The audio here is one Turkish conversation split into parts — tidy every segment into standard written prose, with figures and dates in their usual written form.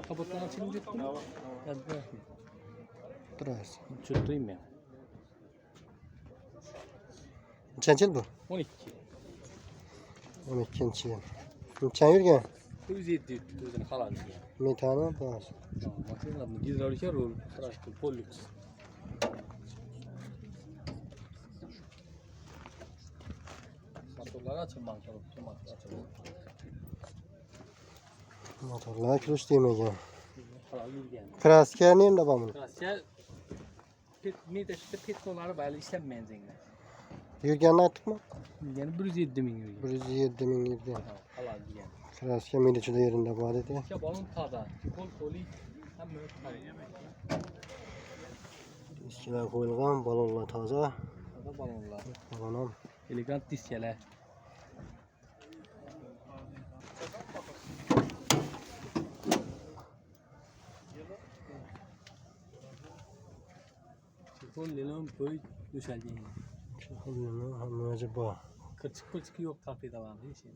Kapattan açılınca mı? Hadi. Durarız. Çöktüyüm ya. Nechanchi yil bu? 12. 12-yil. Necha yurgan? 107 o'zini qaladi. Metani bor. Mashinani gidravlika rol, traktor, Polux. Motorlar açılmagan turibdi, açildi. Motorlar kirish demagan. Qalab yurgan. Kraska nemda bormi? Rossiya metashda petrolari bali ishlanmaydi. Yurganini aytdikmi? Yani 107 ming yurgan. 107 ming yurgan. Qaladi degan. Kraska milichida yerinde bor edi. Ya balon toza, qo'l qo'li hamma toza. Diskalar qo'yilgan, balonlar toza. Toza balonlar. Balonam Elegant diskalar. Telefon lelam koy döşeldiğin. hammaga bor. Kırçık yok kafede var değil şimdi.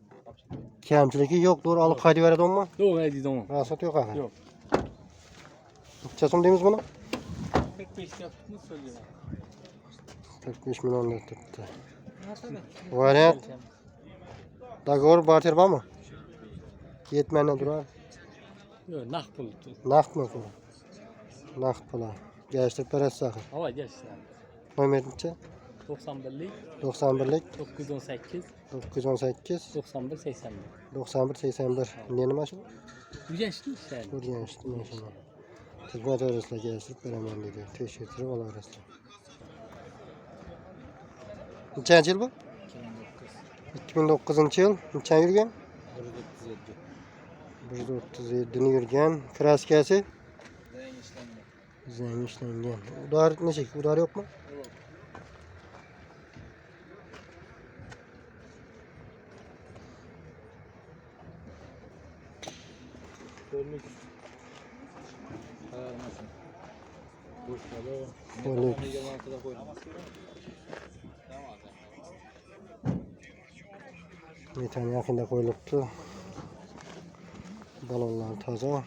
Kamchiligi yo'q, to'g'ri olib qaytib beradimi? Yok haydi tamam. Rasat yo'q axir. Yok. Necha so'm deymiz buni? 45 yaptığını söylüyorlar. 45 milyon deb turibdi. Variant. Dogovor barter bormi? Yetmani turar. Yok nak pul. Naqdmi pul? Naqd pul. Gashtirib berasiz axir. Hava gelsin. Nomer necha? 91'lik 91lik 918 918 91 81. 91 81. Neni mashina? Ücretli işte. Ko'rgan ishni mashina. Xizmat orasida gashtirib beraman dedi. Tekshirtirib olasizlar. Nechanchi yil bu? 2009-yil. Necha yurgan? 137 ni yurgan. Kraskasi? Zangi ishlangan. Udar necha? Udar yo'qmi? Polux. Nasıl? Polux. Metan yaqinda qo'yilibdi. Balonlar toza.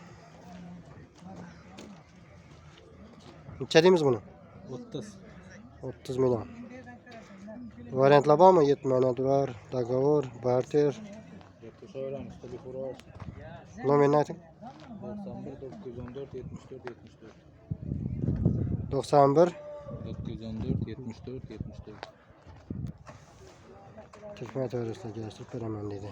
Necha deymiz buni? 30. 30 million. Variantlar bormi? Yetmani turar, dogovor, barter. Nomerini ayting. 91 914 74 74. 91 914 74 74. Xizmat orasida gashtirib beraman dedi.